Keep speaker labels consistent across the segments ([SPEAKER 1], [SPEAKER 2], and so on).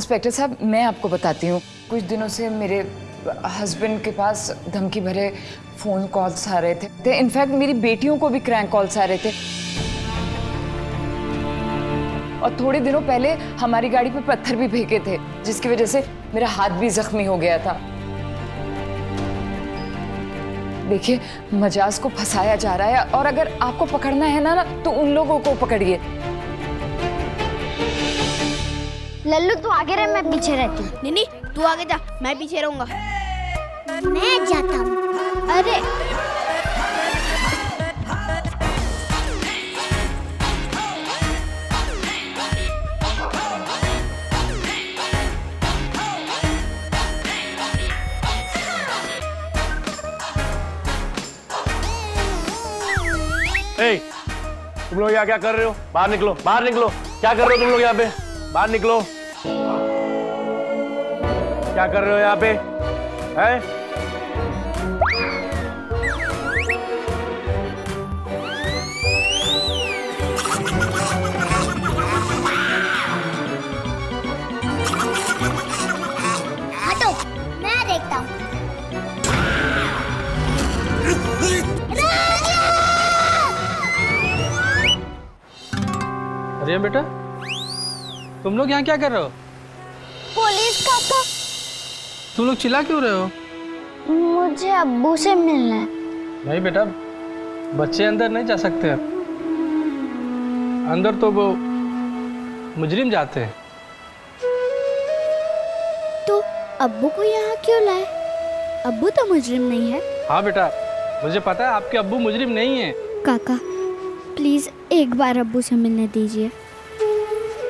[SPEAKER 1] Inspector साहब, मैं आपको बताती हूँ, कुछ दिनों से मेरे हस्बैंड के पास धमकी भरे फ़ोन कॉल्स आ रहे थे। इनफैक्ट मेरी बेटियों को भी क्रैंक कॉल्स आ रहे थे। और थोड़े दिनों पहले हमारी गाड़ी पे पत्थर भी फेंके थे, जिसकी वजह से मेरा हाथ भी जख्मी हो गया था। देखिए, मजाज को फंसाया जा रहा है, और अगर आपको पकड़ना है ना तो उन लोगों को पकड़िए।
[SPEAKER 2] लल्लू तू आगे रह, मैं पीछे रहती हूँ।
[SPEAKER 3] नहीं, तू आगे जा, मैं पीछे रहूंगा।
[SPEAKER 2] मैं जाता हूँ। अरे
[SPEAKER 4] तुम लोग यहाँ क्या कर रहे हो? बाहर निकलो, बाहर निकलो। क्या कर रहे हो तुम लोग यहाँ पे? बाहर निकलो। क्या कर रहे हो यहाँ पे? हैं?
[SPEAKER 2] हटो, मैं देखता हूँ।
[SPEAKER 5] अरे बेटा, तुम लोग यहाँ क्या कर रहे हो?
[SPEAKER 2] पुलिस काका।
[SPEAKER 5] तुम लोग चिल्ला क्यों रहे हो?
[SPEAKER 2] मुझे अब्बू से मिलना है।
[SPEAKER 5] नहीं बेटा, बच्चे अंदर नहीं जा सकते। अंदर तो वो मुजरिम जाते हैं।
[SPEAKER 3] तो अब्बू को यहाँ क्यों लाए? अब्बू तो मुजरिम नहीं है।
[SPEAKER 5] हाँ बेटा, मुझे पता है आपके अब्बू मुजरिम नहीं है।
[SPEAKER 3] काका प्लीज एक बार अब्बू से मिलने दीजिए।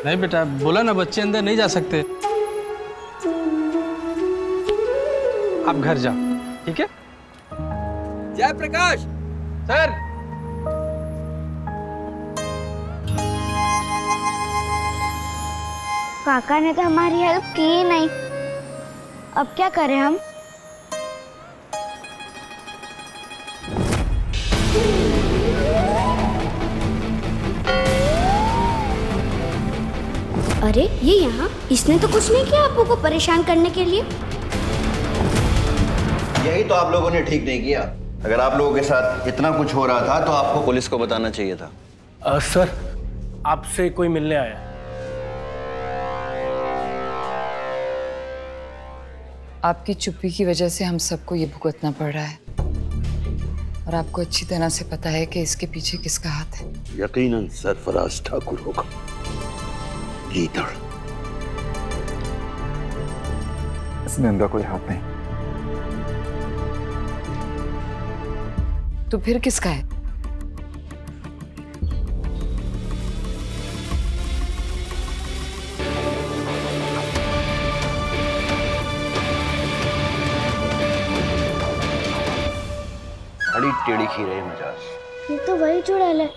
[SPEAKER 5] नहीं बेटा, बोला ना बच्चे अंदर नहीं जा सकते। आप घर जाओ, ठीक है? जय प्रकाश सर।
[SPEAKER 2] काका ने तो हमारी हेल्प की ही नहीं, अब क्या करें हम?
[SPEAKER 3] अरे ये यहाँ, इसने तो कुछ नहीं किया अब्बू को परेशान करने के लिए।
[SPEAKER 6] यही तो आप लोगों ने ठीक नहीं किया। अगर आप लोगों के साथ इतना कुछ हो रहा था तो आपको पुलिस को बताना चाहिए था।
[SPEAKER 4] सर, आपसे कोई मिलने आया।
[SPEAKER 1] आपकी चुप्पी की वजह से हम सबको ये भुगतना पड़ रहा है, और आपको अच्छी तरह से पता है कि इसके पीछे किसका हाथ है।
[SPEAKER 7] यकीनन सरफराज ठाकुर होगा। गीदड़।
[SPEAKER 8] इसमें उनका कोई हाथ नहीं।
[SPEAKER 1] तो फिर किसका है?
[SPEAKER 6] बड़ी टेढ़ी खीर है मजाज।
[SPEAKER 2] ये तो वही चुड़ैल है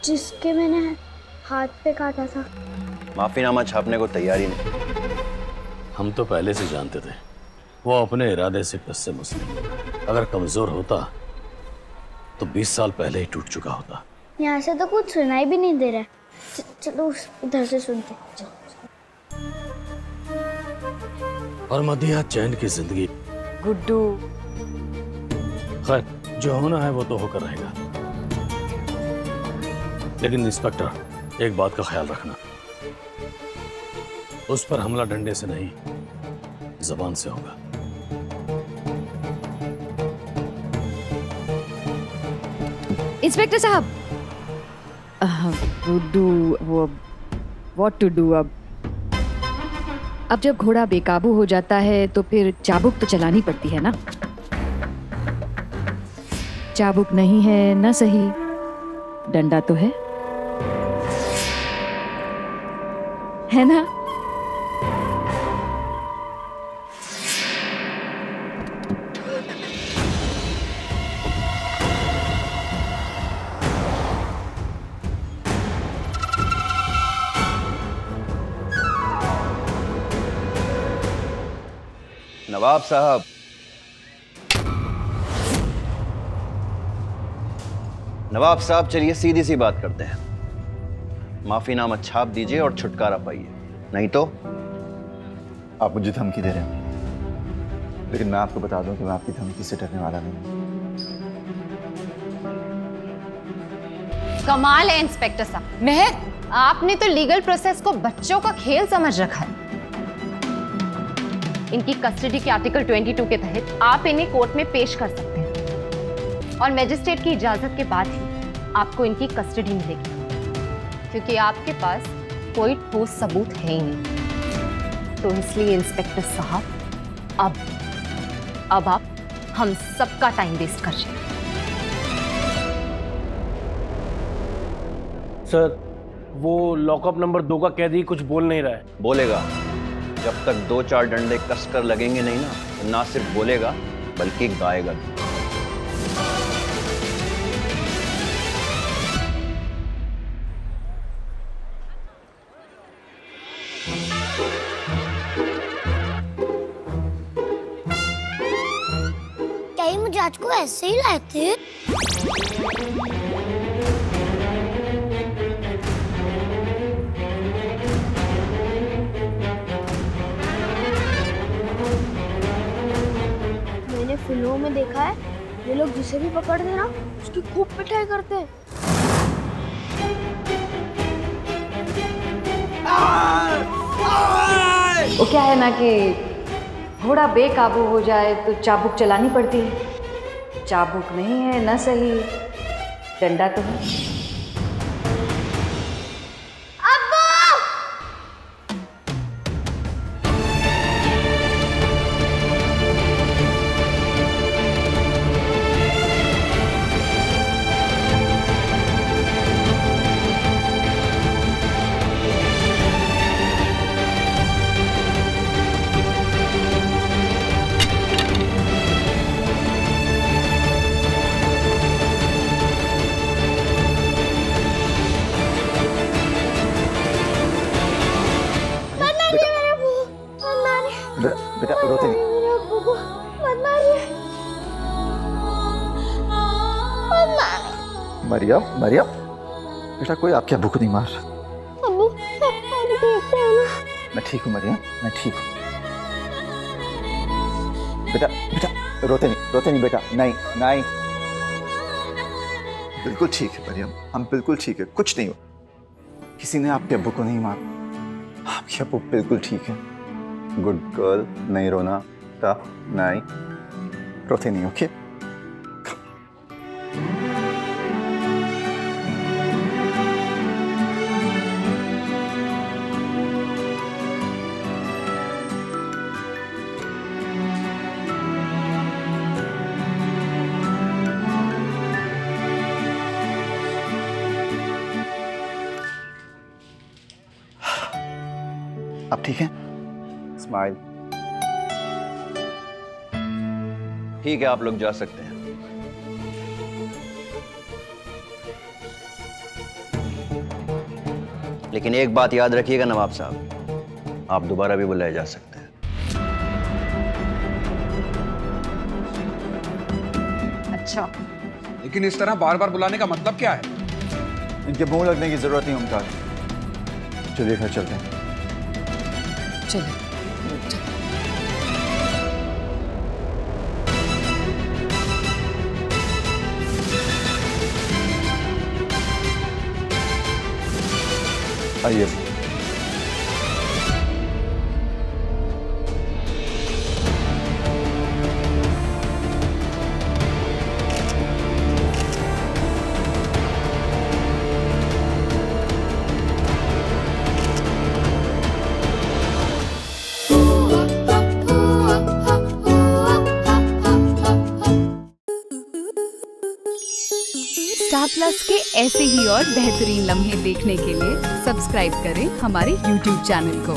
[SPEAKER 2] जिसके मैंने हाथ पे काटा था।
[SPEAKER 6] माफीनामा छापने को तैयार ही नहीं।
[SPEAKER 7] हम तो पहले से जानते थे वो अपने इरादे से कस्से मुस्लिम। अगर कमजोर होता तो 20 साल पहले ही टूट चुका होता।
[SPEAKER 2] यहाँ से तो कुछ सुनाई भी नहीं दे रहा है। चलो उधर से सुनते।
[SPEAKER 7] और मदिया चैन की जिंदगी।
[SPEAKER 1] गुड्डू,
[SPEAKER 7] खैर जो होना है वो तो होकर रहेगा, लेकिन इंस्पेक्टर एक बात का ख्याल रखना, उस पर हमला डंडे से नहीं जबान से होगा।
[SPEAKER 9] इंस्पेक्टर साहब, गुड्डू, वो व्हाट टू डू? अब जब घोड़ा बेकाबू हो जाता है तो फिर चाबुक तो चलानी पड़ती है ना। चाबुक नहीं है ना सही, डंडा तो है ना?
[SPEAKER 6] नवाब साहब, नवाब साहब, चलिए सीधी सी बात करते हैं। माफीनामा छाप दीजिए और छुटकारा पाइए, नहीं तो
[SPEAKER 8] आप मुझे धमकी दे रहे हैं, लेकिन मैं आपको बता दूं कि मैं आपकी धमकी से डरने वाला नहीं हूं।
[SPEAKER 10] कमाल है इंस्पेक्टर साहब। महक, आपने तो लीगल प्रोसेस को बच्चों का खेल समझ रखा है। इनकी कस्टडी के आर्टिकल 22 के तहत आप इन्हें कोर्ट में पेश कर सकते हैं और मजिस्ट्रेट की इजाजत के बाद ही आपको इनकी कस्टडी मिलेगी, क्योंकि आपके पास कोई ठोस सबूत है ही नहीं। तो इसलिए इंस्पेक्टर साहब अब आप हम सबका टाइम वेस्ट कर रहे हैं।
[SPEAKER 4] सर, वो लॉकअप नंबर 2 का कैदी कुछ बोल नहीं रहा है।
[SPEAKER 6] बोलेगा, जब तक 2-4 डंडे कसकर लगेंगे नहीं ना, तो ना सिर्फ बोलेगा बल्कि गाएगा भी।
[SPEAKER 2] क्या ये मुझे आज को ऐसे ही लाए थे? मैंने फिल्मों में देखा है, ये लोग जिसे भी पकड़ते हैं ना, उसकी खूब पिटाई करते हैं।
[SPEAKER 9] वो क्या है ना कि घोड़ा बेकाबू हो जाए तो चाबुक चलानी पड़ती है। चाबुक नहीं है ना, सही डंडा तो है।
[SPEAKER 8] बेटा रोते नहीं। मरियम, मरियम, बेटा कोई आपके अब्बू को नहीं मार।
[SPEAKER 2] अब्बू, देखते हैं ना।
[SPEAKER 8] मैं ठीक हूँ मरियम, मैं ठीक हूँ। बेटा बेटा रोते नहीं बेटा, नहीं नहीं, बिल्कुल ठीक है मरियम, हम बिल्कुल ठीक है, कुछ नहीं हुआ। किसी ने आपके अब्बू को नहीं मारा, आपके अब्बू बिल्कुल ठीक है। गुड गर्ल, नहीं रोना, नहीं रोते नहीं, ओके? आप ठीक हैं? स्माइल।
[SPEAKER 6] ठीक है, आप लोग जा सकते हैं। लेकिन एक बात याद रखिएगा नवाब साहब, आप दोबारा भी बुलाए जा सकते हैं।
[SPEAKER 10] अच्छा,
[SPEAKER 11] लेकिन इस तरह बार बार बुलाने का मतलब क्या है?
[SPEAKER 8] इनके मुंह लगने की जरूरत नहीं मुमताज, चलिए घर चलते हैं।
[SPEAKER 1] चलिए।
[SPEAKER 8] आइए।
[SPEAKER 12] स्टार प्लस के ऐसे ही और बेहतरीन लम्हे देखने के लिए सब्सक्राइब करें हमारे YouTube चैनल को।